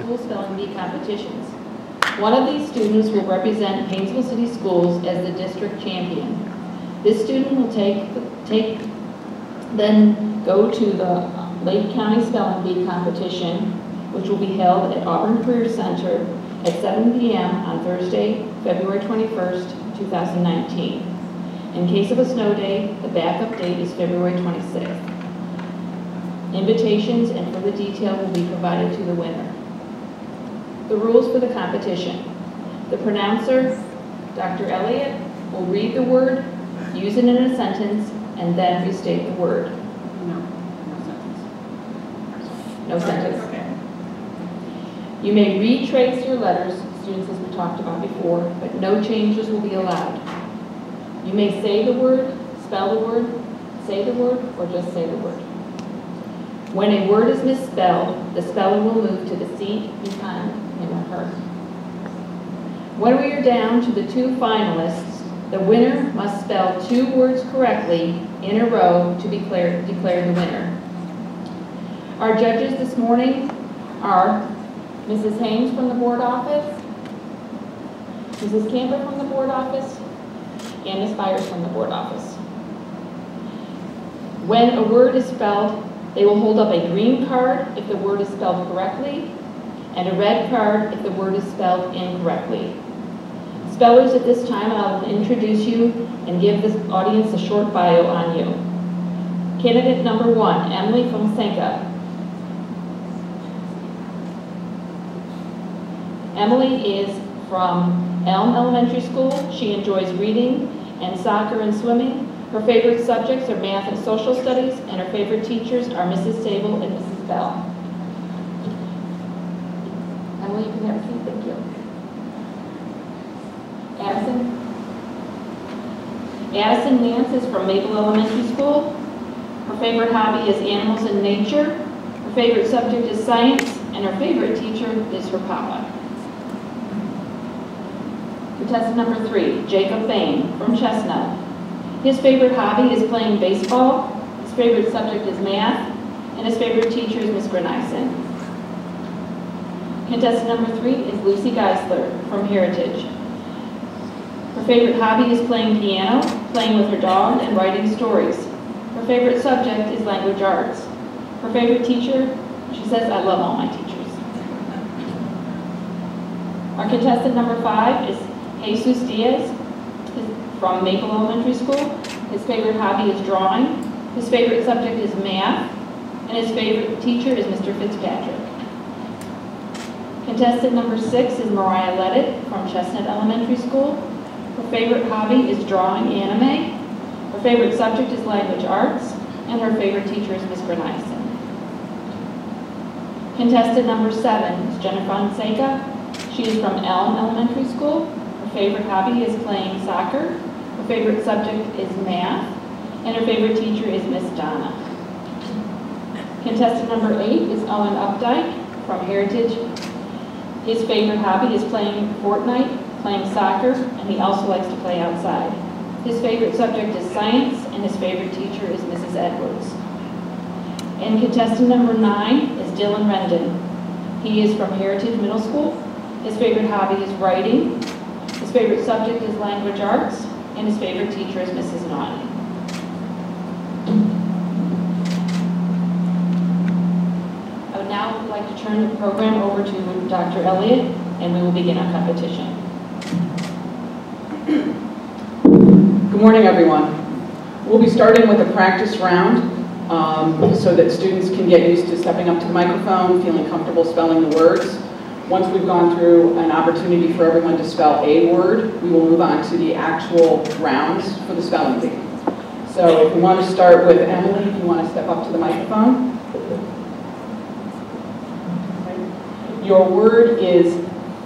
school spelling bee competitions. One of these students will represent Painesville City Schools as the district champion. This student will then go to the Lake County Spelling Bee competition, which will be held at Auburn Career Center at 7 p.m. on Thursday, February 21st, 2019. In case of a snow day, the backup date is February 26th. Invitations and further detail will be provided to the winner. The rules for the competition. The pronouncer, Dr. Elliott, will read the word, use it in a sentence, and then restate the word. No sentence. No sentence. Okay. You may retrace your letters, students, as we talked about before, but no changes will be allowed. You may say the word, spell the word, say the word, or just say the word. When a word is misspelled, the speller will move to the seat behind him or her. When we are down to the two finalists, the winner must spell two words correctly in a row to declare the winner. Our judges this morning are Mrs. Haynes from the board office, Mrs. Camper from the board office, and Ms. Byers from the board office. When a word is spelled, they will hold up a green card if the word is spelled correctly, and a red card if the word is spelled incorrectly. Spellers, at this time, I will introduce you and give the audience a short bio on you. Candidate number 1, Emily Fonseca. Emily is from Elm Elementary School. She enjoys reading and soccer and swimming. Her favorite subjects are math and social studies, and her favorite teachers are Mrs. Sable and Mrs. Bell. Emily, you can have a seat. Thank you. Addison Nance is from Maple Elementary School. Her favorite hobby is animals and nature. Her favorite subject is science, and her favorite teacher is her papa. Contestant number 3, Jacob Bain from Chestnut. His favorite hobby is playing baseball. His favorite subject is math, and his favorite teacher is Ms. Grenison. Contestant number 3 is Lucy Geisler from Heritage. Her favorite hobby is playing piano, playing with her dog, and writing stories. Her favorite subject is language arts. Her favorite teacher, she says, I love all my teachers. Our contestant number 5 is Jesus Diaz from Maple Elementary School. His favorite hobby is drawing. His favorite subject is math, and his favorite teacher is Mr. Fitzpatrick. Contestant number 6 is Mariah Leddit from Chestnut Elementary School. Her favorite hobby is drawing anime. Her favorite subject is language arts, and her favorite teacher is Ms. Grenison. Contestant number 7 is Jennifer Fonseca. She is from Elm Elementary School. Her favorite hobby is playing soccer. Her favorite subject is math, and her favorite teacher is Miss Donna. Contestant number 8 is Owen Updike from Heritage. His favorite hobby is playing Fortnite, playing soccer, and he also likes to play outside. His favorite subject is science, and his favorite teacher is Mrs. Edwards. And contestant number 9 is Dylan Rendon. He is from Heritage Middle School. His favorite hobby is writing. His favorite subject is language arts, and his favorite teacher is Mrs. Naughty. I would now like to turn the program over to Dr. Elliott, and we will begin our competition. Good morning, everyone. We'll be starting with a practice round so that students can get used to stepping up to the microphone, feeling comfortable spelling the words. Once we've gone through an opportunity for everyone to spell a word, we will move on to the actual rounds for the spelling bee. So if we want to start with Emily, if you want to step up to the microphone. Your word is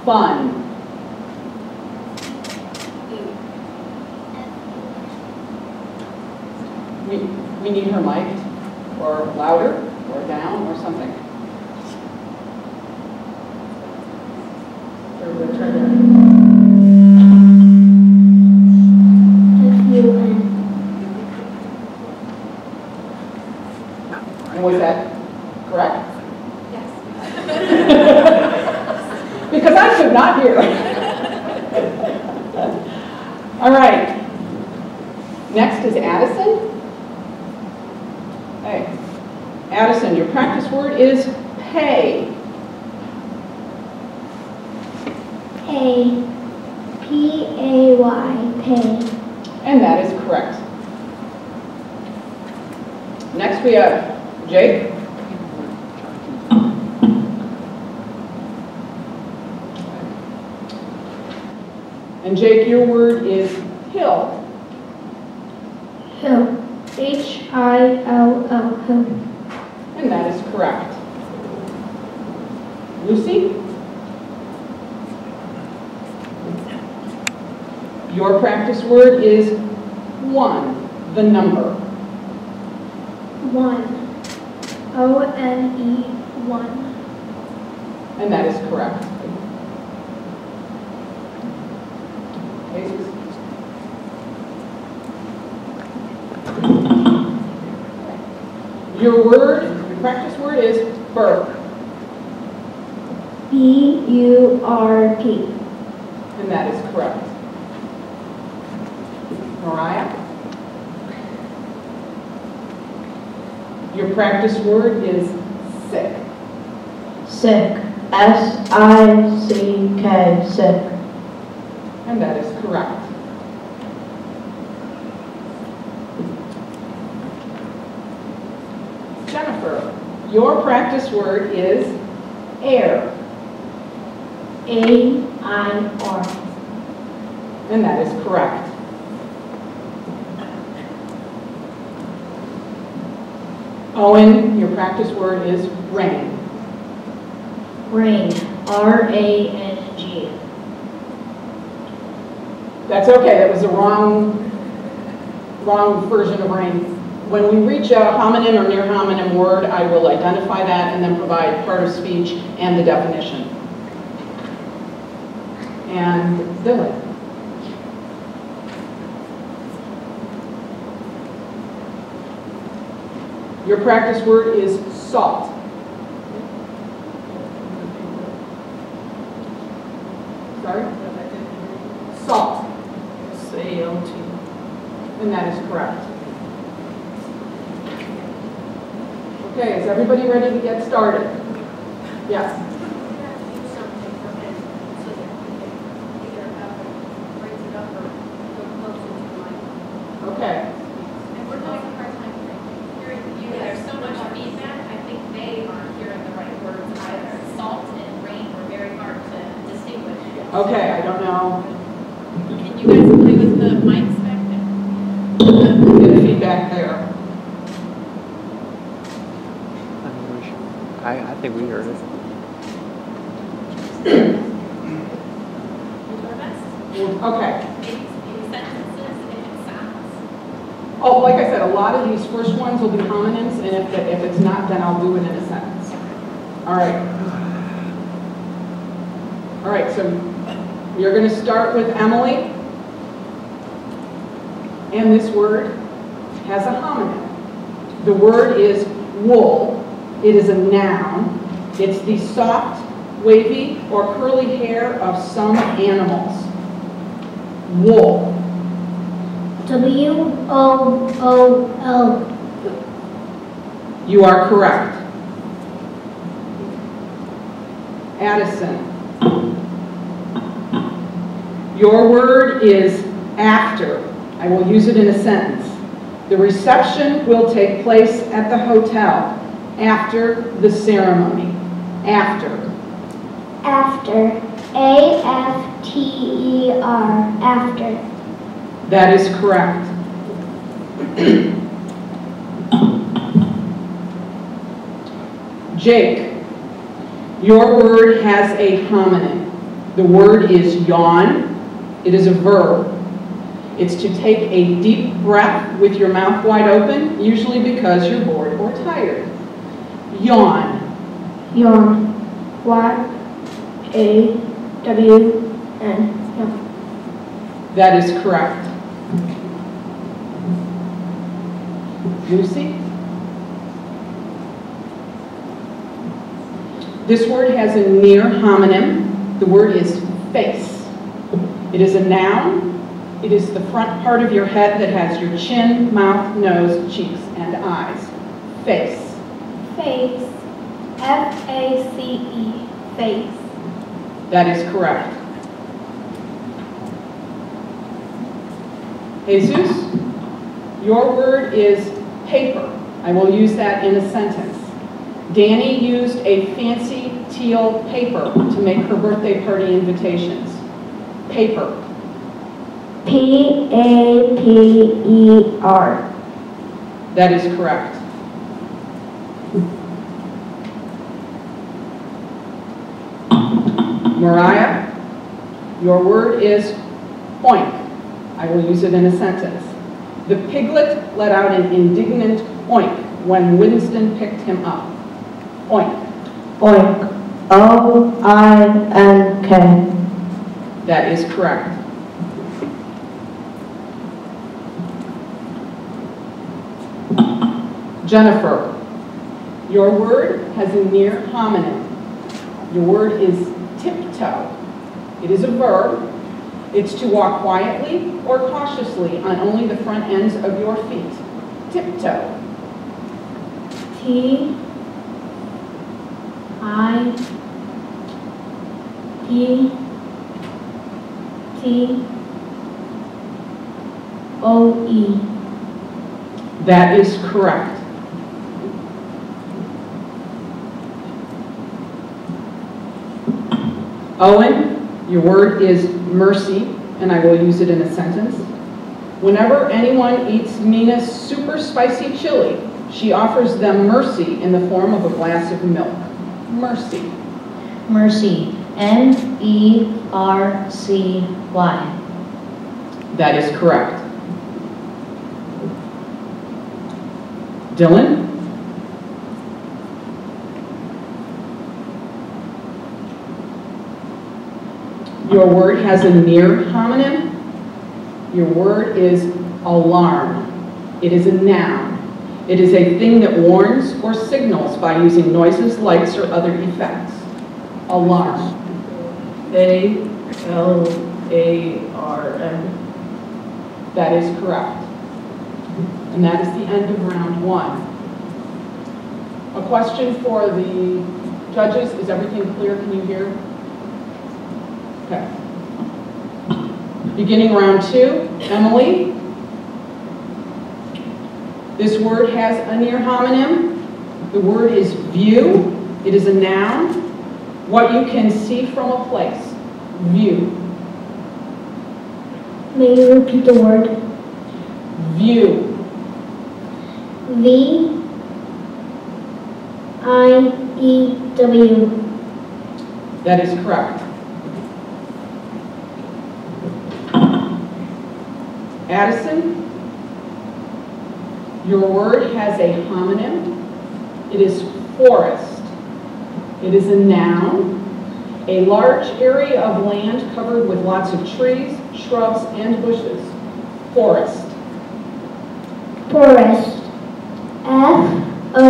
fun. We need her mic'd, or louder, or down, or something. And was that correct? Yes. because I could not hear. All right. Next is Addison. Hey. Addison, your practice word is pay. Pay. P-A-Y. Pay. And that is correct. Next we have Jake. And Jake, your word is hill. Hill. H-I-L-L. Hill. And that is correct. Lucy? Your practice word is one, the number. One. O-N-E. One. And that is correct. Your practice word is burp. B-U-R-P. And that is correct. Mariah? Your practice word is sick. Sick. S-I-C-K. Sick. And that is correct. Jennifer, your practice word is air. A-I-R. And that is correct. Owen, your practice word is rain. Rain. R-A-N-G. That's okay, that was the wrong version of rain. When we reach a homonym or near homonym word, I will identify that and then provide part of speech and the definition. And Dylan. Your practice word is salt. Sorry? Salt. S-A-L-T. And that is correct. Okay, is everybody ready to get started? Yes. Okay. And we're having a hard time hearing you. There's so much feedback. I think they aren't hearing the right words either. Salt and rain were very hard to distinguish. Okay, I don't know. Can you guys play with the mics back there? Get feedback there. I think we heard it. We do our best. Okay. Maybe sentences if it sounds. Oh, like I said, a lot of these first ones will be homonyms, and if it's not, then I'll do it in a sentence. All right. All right, so you're going to start with Emily. And this word has a homonym. The word is wool. It is a noun. It's the soft, wavy, or curly hair of some animals. Wool. W-O-O-L. You are correct. Addison. Your word is after. I will use it in a sentence. The reception will take place at the hotel after the ceremony. After. After. A-F-T-E-R. After. That is correct. Jake, your word has a homonym. The word is yawn. It is a verb. It's to take a deep breath with your mouth wide open, usually because you're bored or tired. Yawn. Yawn. Y-A-W-N. Yawn. That is correct. Lucy? This word has a near homonym. The word is face. It is a noun. It is the front part of your head that has your chin, mouth, nose, cheeks, and eyes. Face. Face. F-A-C-E. Face. That is correct. Jesus, your word is paper. I will use that in a sentence. Danny used a fancy teal paper to make her birthday party invitations. Paper. P-A-P-E-R. That is correct. Mariah, your word is oink. I will use it in a sentence. The piglet let out an indignant oink when Winston picked him up. Oink. Oink. O-I-N-K. That is correct. Jennifer, your word has a near homonym. Your word is tiptoe. It is a verb. It's to walk quietly or cautiously on only the front ends of your feet. Tiptoe. T-I-P-T-O-E. That is correct. Owen, your word is mercy, and I will use it in a sentence. Whenever anyone eats Mina's super spicy chili, she offers them mercy in the form of a glass of milk. Mercy. Mercy. M-E-R-C-Y. That is correct. Dylan? Your word has a near homonym. Your word is alarm. It is a noun. It is a thing that warns or signals by using noises, lights, or other effects. Alarm. A-L-A-R-M. That is correct. And that is the end of round one. A question for the judges. Is everything clear? Can you hear? Okay. Beginning round two, Emily. This word has a near homonym. The word is view. It is a noun. What you can see from a place. View. May you repeat the word? View. V-I-E-W. That is correct. Addison, your word has a homonym. It is forest. It is a noun, a large area of land covered with lots of trees, shrubs, and bushes. Forest. Forest. F-O-R-E-S-T.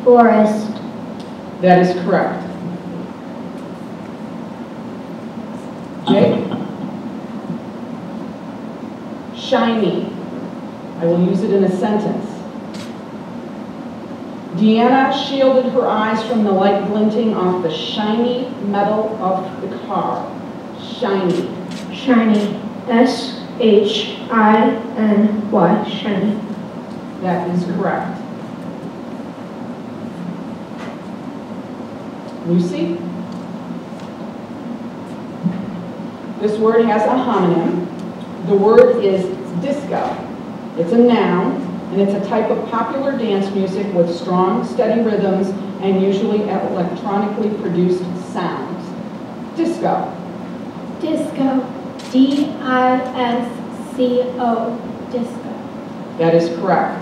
Forest. That is correct. Jake? Shiny. I will use it in a sentence. Deanna shielded her eyes from the light glinting off the shiny metal of the car. Shiny. Shiny. S-H-I-N-Y. Shiny. That is correct. Lucy? This word has a homonym. The word is disco. It's a noun, and it's a type of popular dance music with strong, steady rhythms and usually electronically produced sounds. Disco. Disco. D-I-S-C-O. Disco. That is correct.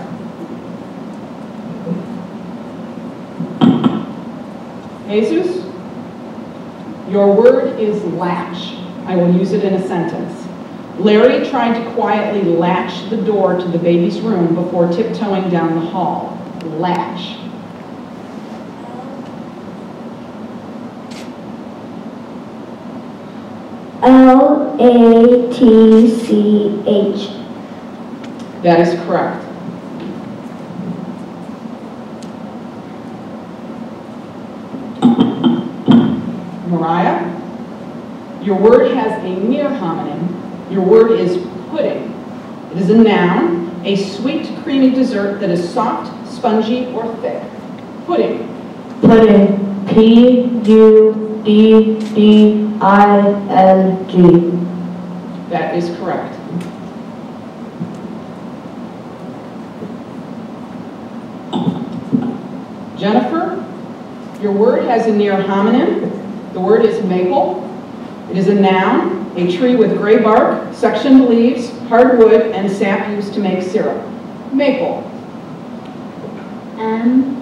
Jesus, your word is latch. I will use it in a sentence. Larry tried to quietly latch the door to the baby's room before tiptoeing down the hall. Latch. That is correct. Mariah, your word has a near homonym. Your word is pudding. It is a noun, a sweet, creamy dessert that is soft, spongy, or thick. Pudding. Pudding. Pudding. That is correct. Jennifer, your word has a near homonym. The word is maple. It is a noun, a tree with gray bark, sectioned leaves, hard wood, and sap used to make syrup. Maple. MAPLE.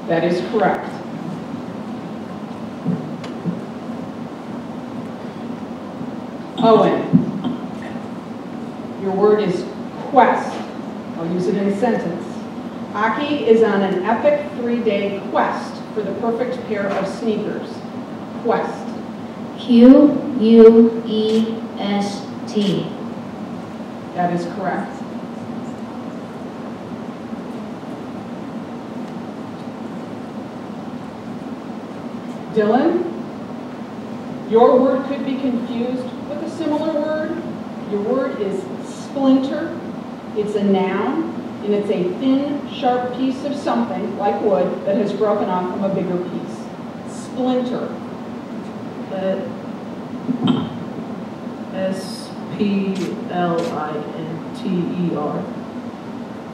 That is correct. Owen, your word is quest. I'll use it in a sentence. Aki is on an epic 3-day quest for the perfect pair of sneakers. Quest. QUEST. That is correct. Dylan, your word could be confused with a similar word. Your word is splinter. It's a noun, and it's a thin, sharp piece of something, like wood, that has broken off from a bigger piece. Splinter. SPLINTER.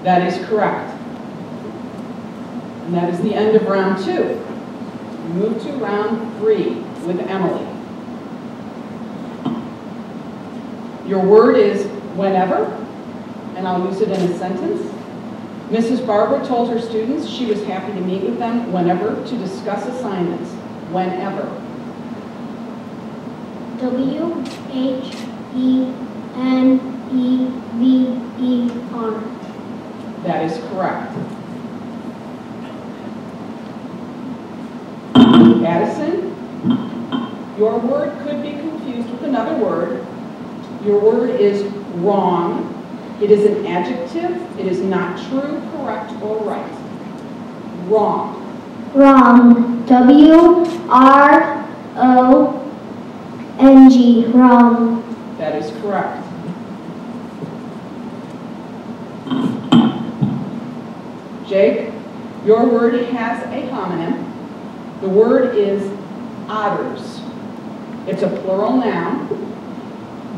That is correct. And that is the end of round 2. We move to round 3 with Emily. Your word is whenever, and I'll use it in a sentence. Mrs. Barber told her students she was happy to meet with them whenever to discuss assignments. Whenever. WHENEVER. That is correct. Addison, your word could be confused with another word. Your word is wrong. It is an adjective. It is not true, correct, or right. Wrong. Wrong. WRONG. Wrong. That is correct. Jake, your word has a homonym. The word is otters. It's a plural noun.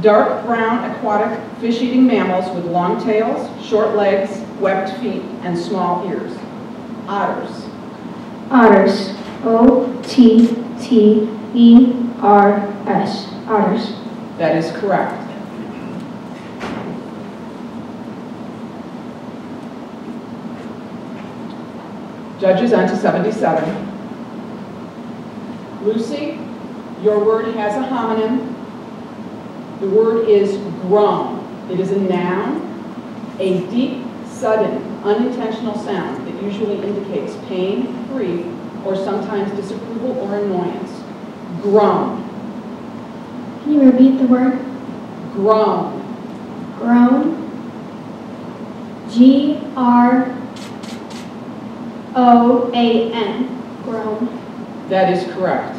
Dark brown aquatic fish-eating mammals with long tails, short legs, webbed feet, and small ears. Otters. Otters. OTTERS. Otters. That is correct. Judges on to 77. Lucy, your word has a homonym. The word is groan. It is a noun, a deep, sudden, unintentional sound that usually indicates pain, grief, or sometimes disapproval or annoyance. Groan. Can you repeat the word? Groan. Groan. GROAN. Groan. That is correct.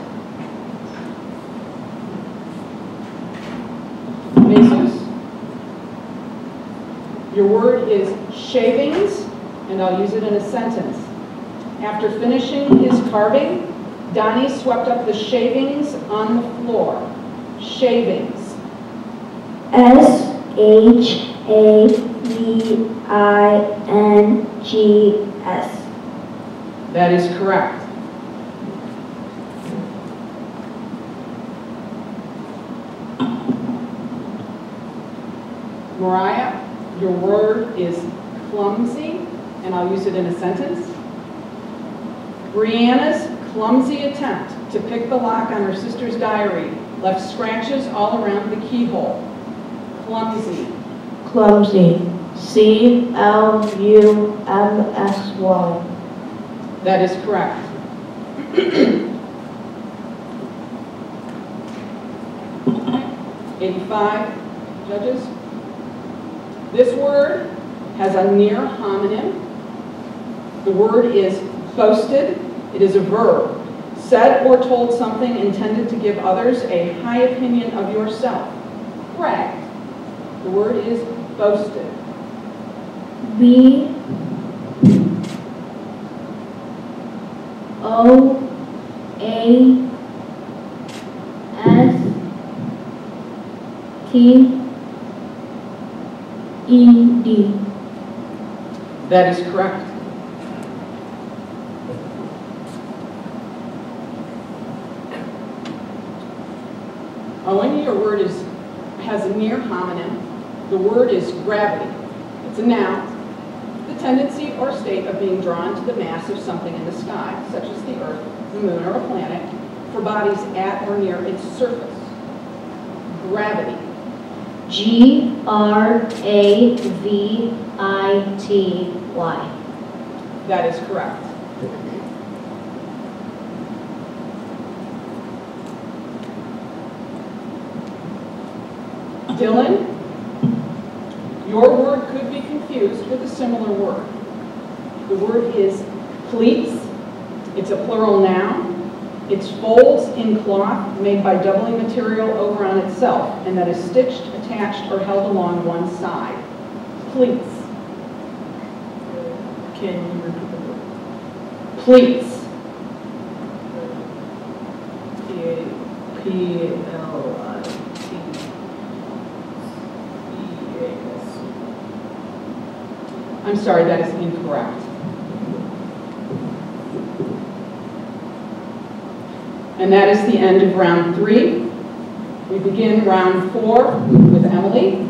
Jesus, your word is shavings, and I'll use it in a sentence. After finishing his carving, Donnie swept up the shavings on the floor. Shavings. SHAVINGS. That is correct. Mariah, your word is clumsy, and I'll use it in a sentence. Brianna's clumsy attempt to pick the lock on her sister's diary left scratches all around the keyhole. Clumsy. Clumsy. C-L-U-M-S-Y. That is correct. 85, judges. This word has a near homonym. The word is boasted. It is a verb. Said or told something intended to give others a high opinion of yourself. Bragged. The word is boasted. B-O-A-S-T-E-D. That is correct. When your word has a near homonym, the word is gravity. It's a noun. The tendency or state of being drawn to the mass of something in the sky, such as the Earth, the Moon, or a planet, for bodies at or near its surface. Gravity. G-R-A-V-I-T-Y. That is correct. Dylan, your word could be confused with a similar word. The word is pleats. It's a plural noun. It's folds in cloth made by doubling material over on itself, and that is stitched, attached, or held along one side. Pleats. Can you repeat the word? Pleats. P-L-I-T-E-A-S. I'm sorry, that is incorrect. And that is the end of round 3. We begin round 4 with Emily.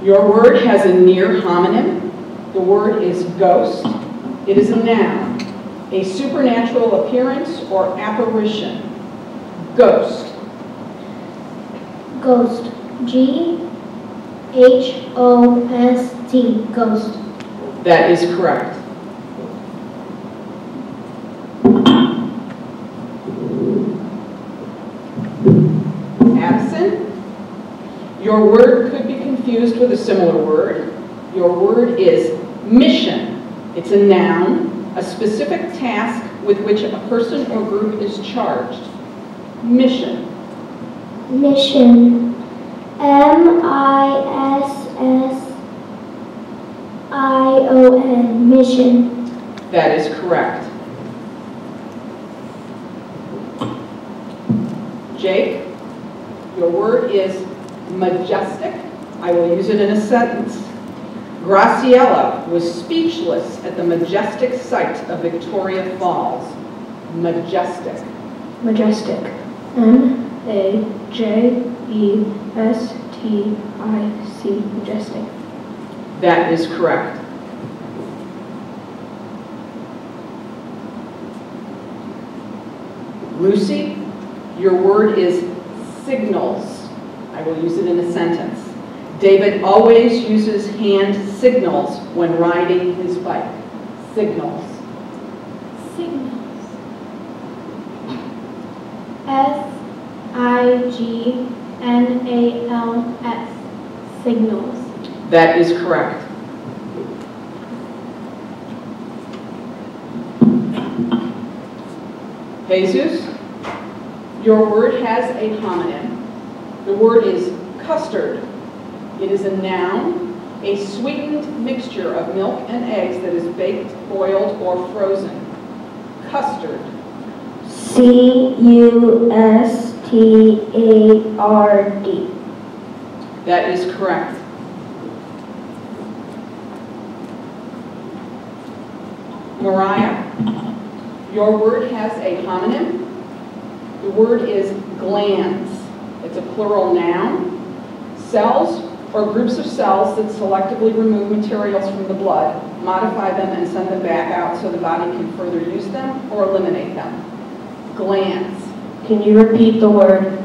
Your word has a near homonym. The word is ghost. It is a noun, a supernatural appearance or apparition. Ghost. Ghost. G-H-O-S-T. Ghost. That is correct. Addison, your word could be confused with a similar word. Your word is mission. It's a noun, a specific task with which a person or group is charged. Mission. Mission. M-I-S-S-I-O-N. Mission. That is correct. Jake, your word is majestic. I will use it in a sentence. Graciela was speechless at the majestic sight of Victoria Falls. Majestic. Majestic. M-A-J-E-S-T-I-C. Majestic. That is correct. Lucy, your word is signals. I will use it in a sentence. David always uses hand signals when riding his bike. Signals. Signals. S-I-G-N-A-L-S. Signals. That is correct. Jesus, your word has a homonym. The word is custard. It is a noun, a sweetened mixture of milk and eggs that is baked, boiled, or frozen. Custard. C-U-S-T-A-R-D. That is correct. Mariah, your word has a homonym. The word is glands. It's a plural noun. Cells or groups of cells that selectively remove materials from the blood, modify them, and send them back out so the body can further use them or eliminate them. Glands. Can you repeat the word?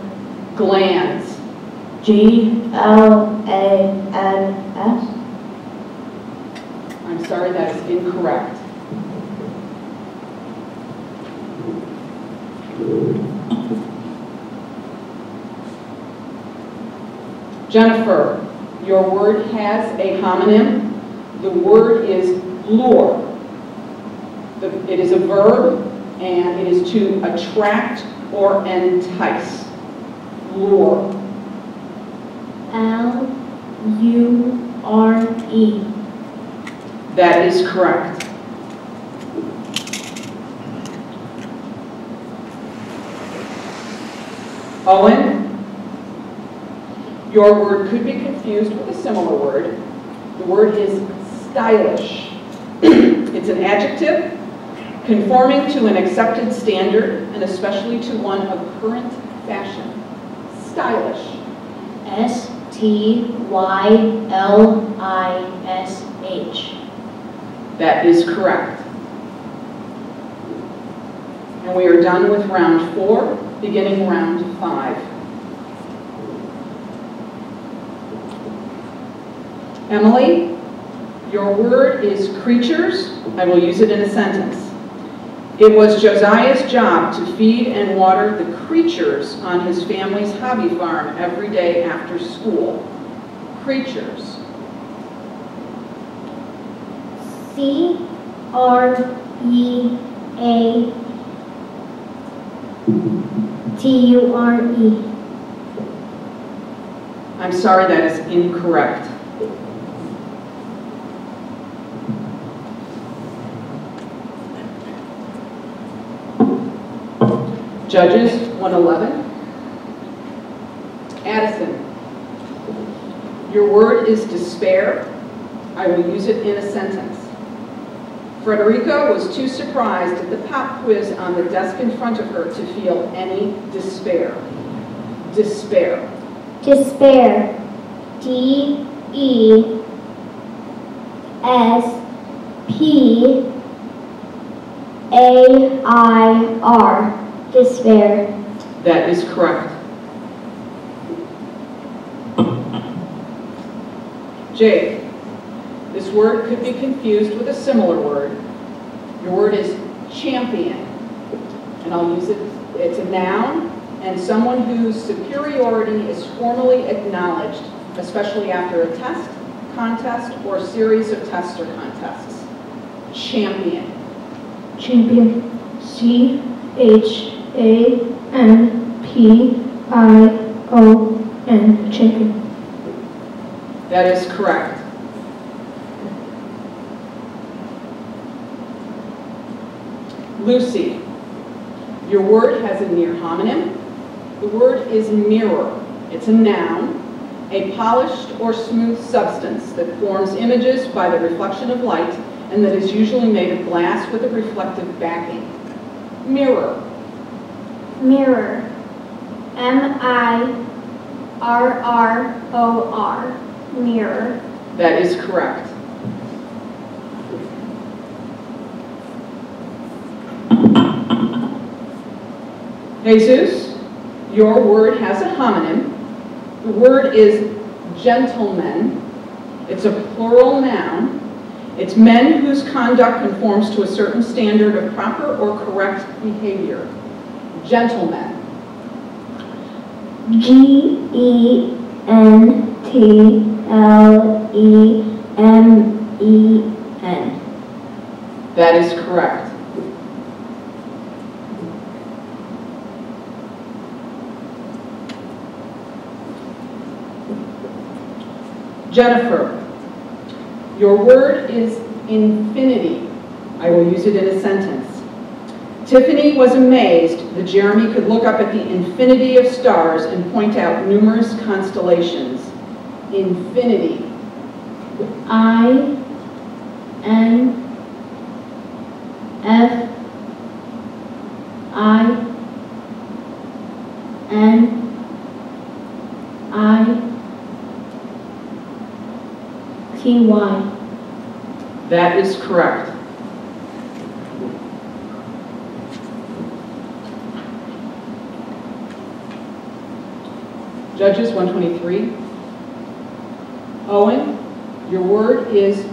Glands. GLANS. I'm sorry, that is incorrect. Jennifer, your word has a homonym. The word is lure. It is a verb, and it is to attract or entice. Lure. LURE. That is correct. Owen, your word could be confused with a similar word. The word is stylish. It's an adjective conforming to an accepted standard and especially to one of current fashion. Stylish. STYLISH. That is correct. And we are done with round 4, beginning round 5. Emily, your word is creatures. I will use it in a sentence. It was Josiah's job to feed and water the creatures on his family's hobby farm every day after school. Creatures. CREATURE. I'm sorry, that is incorrect. Judges 111. Addison, your word is despair. I will use it in a sentence. Frederica was too surprised at the pop quiz on the desk in front of her to feel any despair. Despair. Despair. DESPAIR. Despair. That is correct. Jake, this word could be confused with a similar word. Your word is champion. And I'll use it, it's a noun, and someone whose superiority is formally acknowledged, especially after a test, contest, or series of tests or contests. Champion. Champion. CHAMPION. Champion. That is correct. Lucy, your word has a near homonym. The word is mirror. It's a noun, a polished or smooth substance that forms images by the reflection of light and that is usually made of glass with a reflective backing. Mirror. Mirror. MIRROR. Mirror. That is correct. Jesus, your word has a homonym. The word is gentlemen. It's a plural noun. It's men whose conduct conforms to a certain standard of proper or correct behavior. Gentlemen. GENTLEMEN. That is correct. Jennifer, your word is infinity. I will use it in a sentence. Tiffany was amazed that Jeremy could look up at the infinity of stars and point out numerous constellations. Infinity. INFINITY. That is correct. Judges 123. Owen, your word is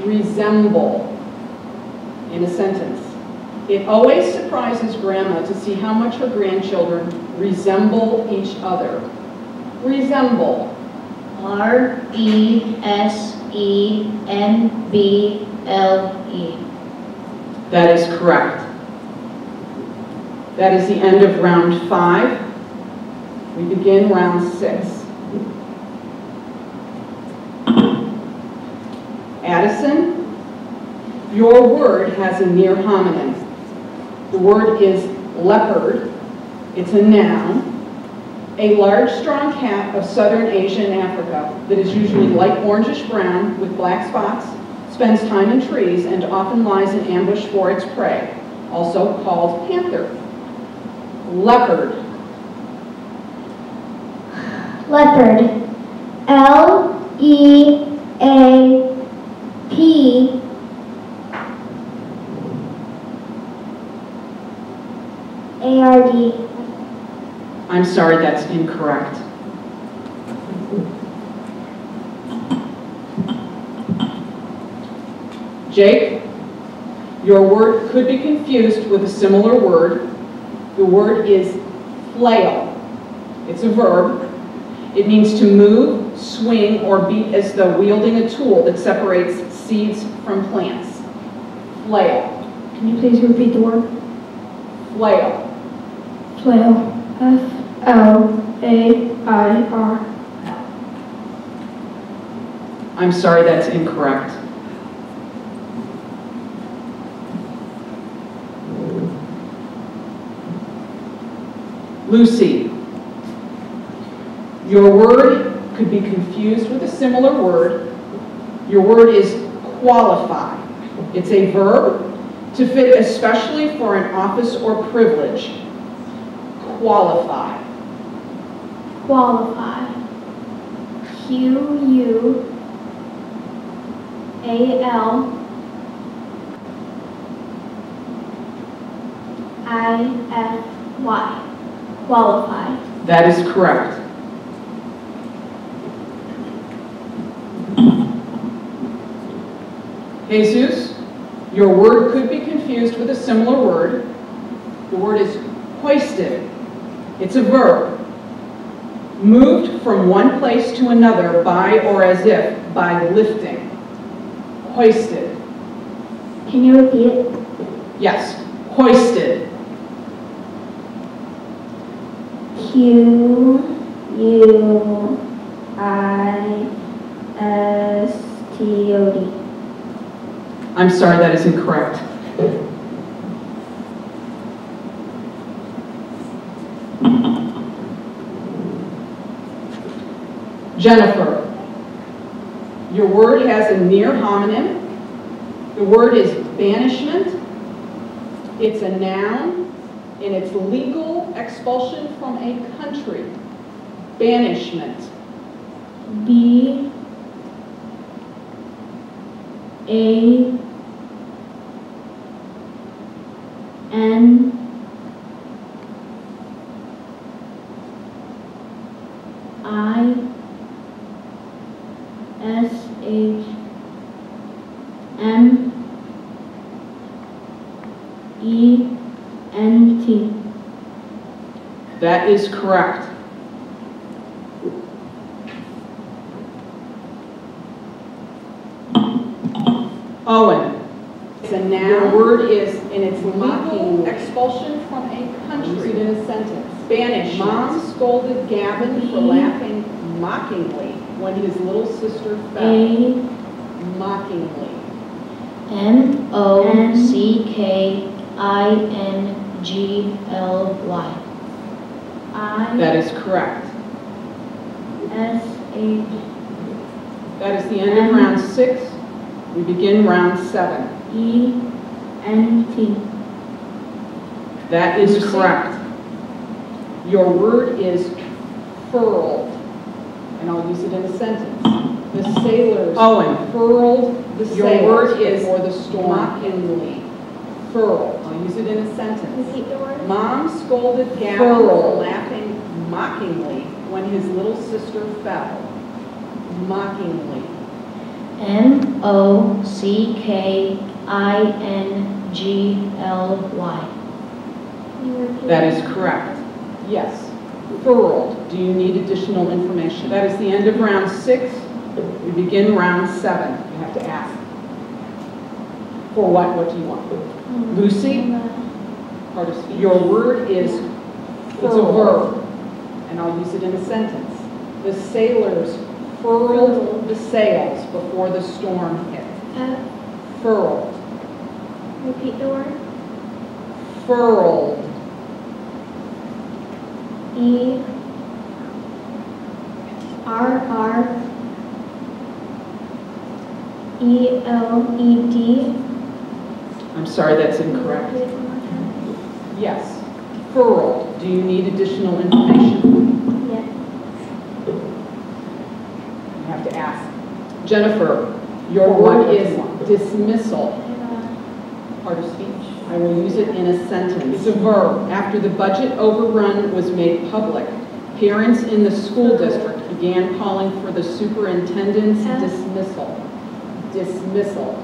resemble in a sentence. It always surprises Grandma to see how much her grandchildren resemble each other. Resemble. R-E-S-E-M-B-L-E. That is correct. That is the end of round 5. We begin round 6. Addison, your word has a near homonym. The word is leopard. It's a noun. A large, strong cat of southern Asia and Africa that is usually light orangish-brown with black spots, spends time in trees, and often lies in ambush for its prey, also called panther. Leopard. Leopard. L-E-A-P-A-R-D. I'm sorry, that's incorrect. Jake, your word could be confused with a similar word. The word is flail. It's a verb. It means to move, swing, or beat as though wielding a tool that separates seeds from plants. Flail. Can you please repeat the word? Flail. Flail. F-L-A-I-R. I'm sorry, that's incorrect. Lucy, your word could be confused with a similar word. Your word is qualify. It's a verb to fit especially for an office or privilege. Qualify. Qualify. Q-U-A-L-I-F-Y. Qualify. That is correct. Jesus, your word could be confused with a similar word. The word is hoisted. It's a verb. Moved from one place to another by or as if by lifting. Hoisted. Can you repeat it? Yes, hoisted. Q-U-I-S-T-O-D. I'm sorry, that is incorrect. Jennifer, your word has a near homonym. The word is banishment. It's a noun, and it's legal expulsion from a country. Banishment. B-A-N-I-S-H-M-E-N-T. That is correct. Owen. It's a noun. The word is, and it's legal expulsion from a country. Use it in a sentence. Spanish. Mom scolded Gavin for laughing mockingly when his little sister fell. Mockingly. M-O-C-K-I-N-G-L-Y. That is correct. I-S-H. That is the end of round 6. We begin round 7. E-N-T. That is correct. Your word is furled, and I'll use it in a sentence. The sailors furled the sails. Your word is for the storm. Mockingly. Furled. I'll use it in a sentence. Repeat the word. Mom scolded Gavin for laughing mockingly when his little sister fell, mockingly. Mockingly. Can you repeat That is correct. Yes. Furled. Do you need additional information? That is the end of round 6. We begin round 7. You have to ask. For what? What do you want? Lucy? Part of speech. Your word is it's a verb, and I'll use it in a sentence. The sailors furled the sails before the storm hit. Furled. Repeat the word. Furled. E-R-R-E-L-E-D. I'm sorry, that's incorrect. Yes. Furled. Do you need additional information? Yes. You have to ask. Jennifer, your word is dismissal. Part of speech. I will use it in a sentence. It's a verb. After the budget overrun was made public, parents in the school district began calling for the superintendent's dismissal. Dismissal.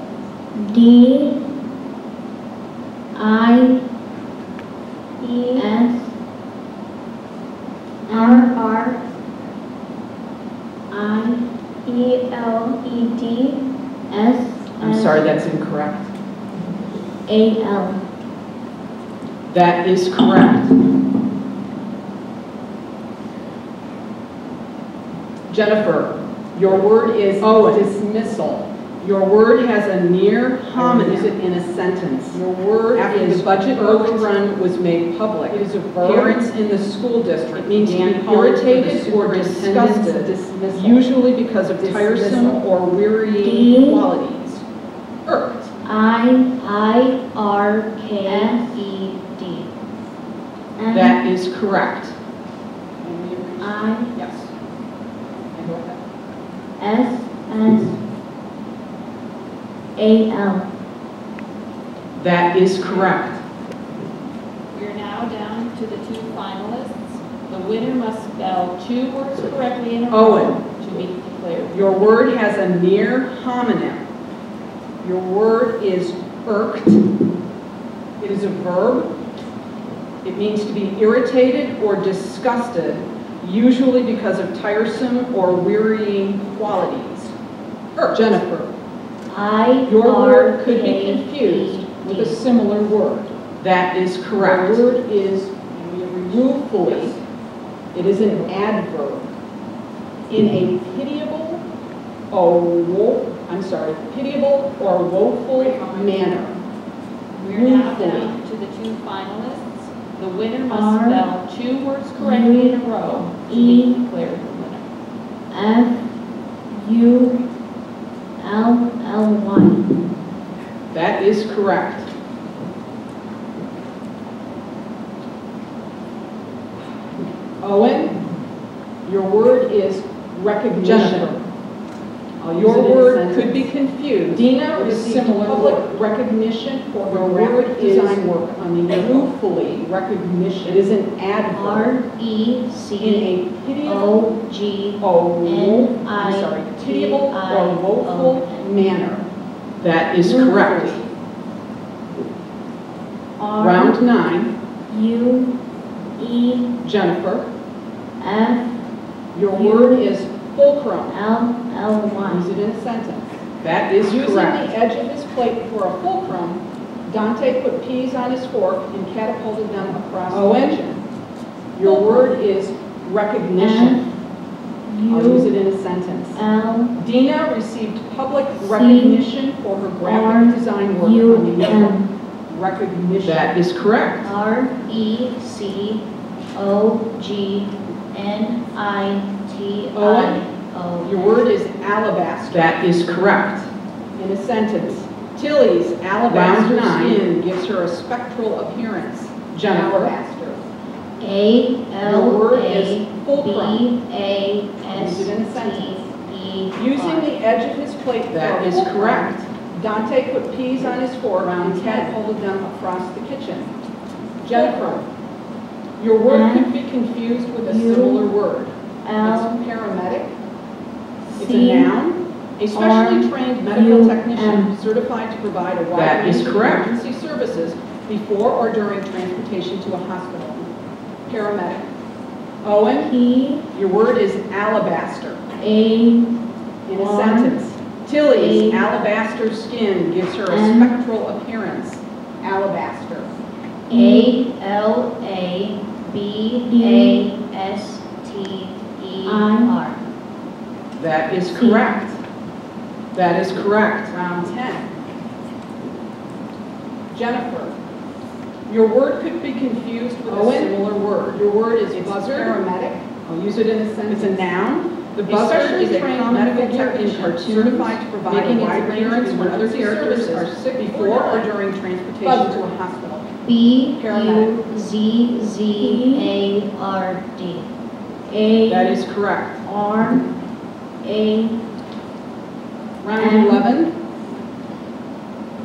D-I-E-S-M-R-I-E-L-E-D-S. I'm sorry, that's incorrect. A-L. That is correct. Jennifer, your word is dismissal. Your word has a near homonym. Use it in a sentence. Your word after the budget overrun was made public. It is a verb. Parents in the school district means to be irritated or disgusted, usually because of tiresome or wearying qualities. Irked. I-R-K-E-D. That is correct. Yes. S-S-A-L. That is correct. We are now down to the 2 finalists. The winner must spell 2 words correctly in a row to be declared. Your word has a near homonym. Your word is irked. It is a verb. It means to be irritated or disgusted, usually because of tiresome or wearying qualities. Jennifer, your word could be confused with a similar word. That is correct. The word is ruefully. It is an adverb. In a pitiable or woeful manner. We're now down to the 2 finalists. The winner must spell 2 words correctly in a row to be declared the winner. F-U-L-L-Y. That is correct. Owen, your word is recognition. Your word could be confused. Dina received public recognition for her graphic design work on the ruefully recognition. It is an adverb. Pitiable or woeful manner. That is correct. Round 9. Jennifer, your word is fulcrum. L-L-Y. Use it in a sentence. That is correct. Using the edge of his plate for a fulcrum, Dante put peas on his fork and catapulted them across the kitchen. Your word is recognition. I'll use it in a sentence. Dina received public recognition for her graphic design work on the recognition. That is correct. R-E-C-O-G-N-I-T-I-O. Your word is alabaster. That is correct. In a sentence, Tilly's alabaster skin gives her a spectral appearance. Jennifer. Alabaster. A-L-A-B-A-S-T-E. Using the edge of his plate. That is correct. Dante put peas on his fork and catapulted them across the kitchen. Jennifer, your word could be confused with a similar word. L, paramedic. It's a C, noun. A specially R, trained medical U, technician M. certified to provide a wide That is range of correct. emergency services before or during transportation to a hospital. Paramedic. Owen, P, your word is alabaster. A, In a R, sentence, Tilly's A, alabaster skin gives her a M. spectral appearance. Alabaster. E, L, A, B, D, A, S, T, E, I, R. That is C. correct. That is correct. Round 10. Jennifer, your word could be confused with a similar word. Your word is buzzard. Paramedic. I'll use it in a sentence. It's a noun. The buzzard is a trained medical technician certified to provide a wide appearance when other characters are sick before or during transportation to a hospital. B, Paramedic. U, Z, Z, A, R, D. A, That is correct. R, A, Round M. 11.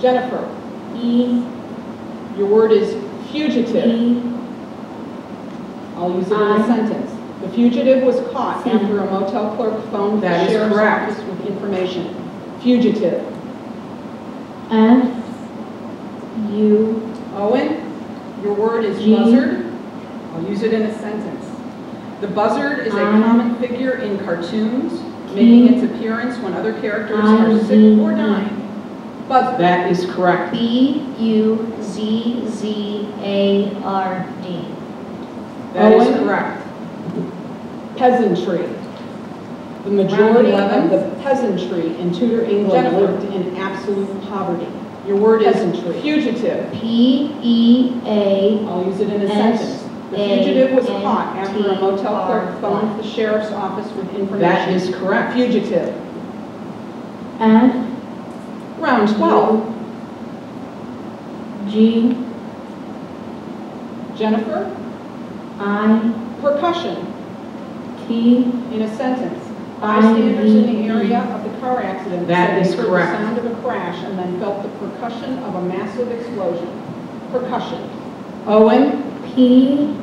Jennifer, E, your word is fugitive. E, I'll use it in a I. sentence. The fugitive was caught C. after a motel clerk phoned the That is sheriff's correct. office with information. Fugitive. F, U, Owen, your word is G. buzzard. I'll use it in a sentence. The buzzard is a I. common figure in cartoons, T. making its appearance when other characters I. are sick or dying. Buzzard. That is correct. B, U, Z, Z, A, R, D. That is Owen. correct. Peasantry. The majority Round of the peasantry in Tudor England lived in absolute poverty. Your word is fugitive. P, E, A, I'll use it in a S, sentence. The A, fugitive was N, caught after a T, motel R, clerk phoned the sheriff's office with information. That is correct. Fugitive. F, Round 12. G, Jennifer, I, percussion. T, In a sentence, bystanders in the area of the car accident That said is they heard correct. the sound of a crash and then felt the percussion of a massive explosion. Percussion. Owen, P,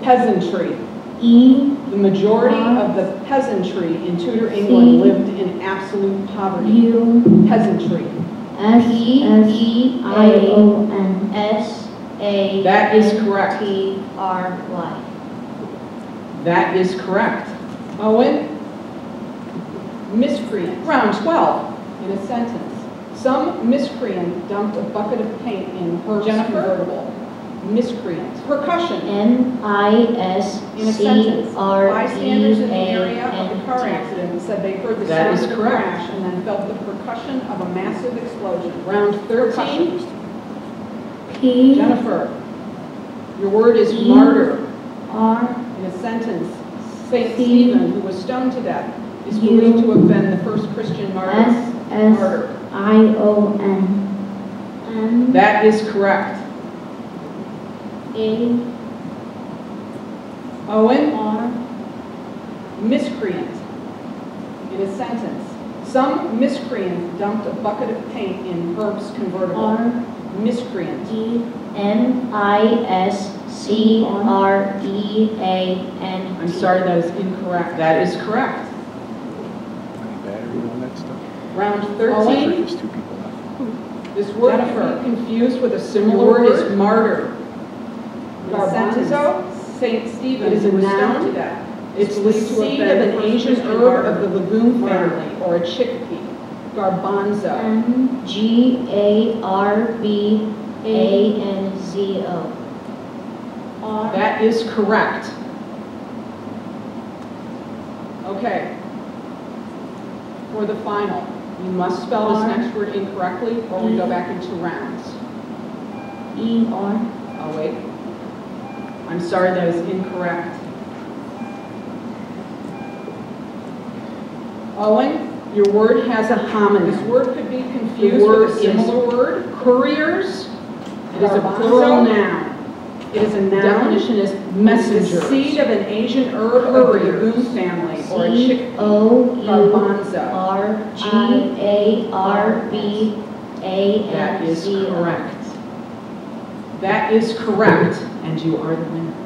peasantry. E, The majority R. of the peasantry in Tudor England C. lived in absolute poverty. U, Peasantry. S, E, S, E, I, O, N. S, A, That is N, correct. T, R, Y. That is correct. Owen, miscreant. Round 12. In a sentence, some miscreant dumped a bucket of paint in her convertible. Miscreant. Percussion. N, I, S, In a C, sentence, R, E, bystanders in the A, area of the car N, T. accident said they heard the That sound is of a correct. crash and then felt the percussion of a massive explosion. Round 13. P, Jennifer, your word is E. martyr. R, In a sentence, Saint C. Stephen, who was stoned to death, is U. believed to have been the first Christian martyr. S, S, Martyr. I, O, N. M, That is correct. A, Owen, R, miscreant. In a sentence, some miscreant dumped a bucket of paint in Herb's convertible. R, Miscreant. E, N, I, S, C, R, E, A, N. I'm sorry, that is incorrect. That is correct. Any battery and all that stuff? Round There's 13. just two people left. This word Jennifer. can be confused with a similar word. is martyr. Garbanzo, Saint Stephen, It is a who was noun. stoned to death. It's the believed to have seed been of the an first Asian Christian herb martyr. of the legume Martyr. family. Or a chickpea. Garbanzo. M, G, A, R, B, A, N, Z, O. R, That is correct. Okay. For the final, you must spell this R. next word incorrectly or we go back into rounds. E, R, Oh, wait. I'm sorry, that is incorrect. Owen, your word has a homonym. This word could be confused with a similar word. Couriers. It is a plural noun. It is a noun. Definition is messengers. The seed of an Asian herb of the legume family or a C, chickpea. O, U, Garbanzo. R, G, A, R, B, A, That N, is Z, O. correct. That is correct, and you are the winner.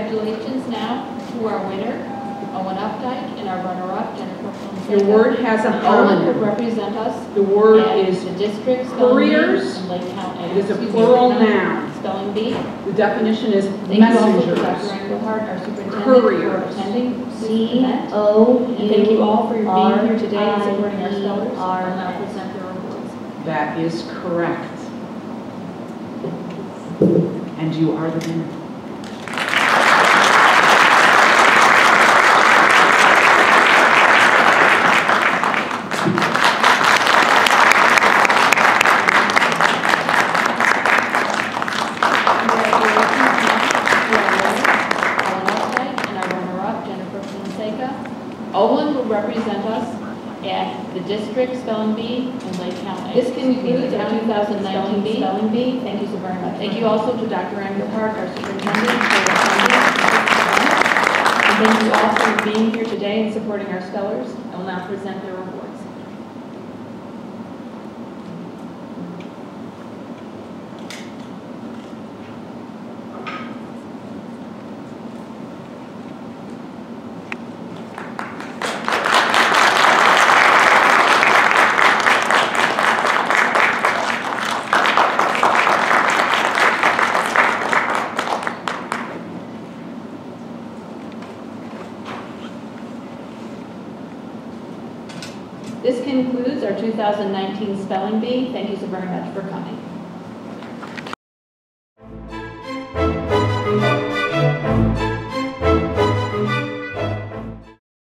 Congratulations now to our winner, Owen Updike, and our runner-up, Jennifer Fonseca. Your word has a Owen will homonym. represent us The word at is the district spelling bee couriers. and Lake County. It is a plural noun. Spelling bee. The definition is Thank you also to Dr. messengers. Engelhardt, our superintendent, Couriers. for attending this event. C-O-U-R-I-E-R-S. And thank you all for being here today and supporting our spellers. I'll now present their awards. That is correct. And you are the winner. Owen will represent us at the district spelling bee in Lake County. This concludes our 2019 spelling bee. Thank you so very much. Thank you also to Dr. Engelhardt, our superintendent, for attending. And thank you all for being here today and supporting our spellers. I will now present their awards. This concludes our 2019 spelling bee. Thank you so very much for coming.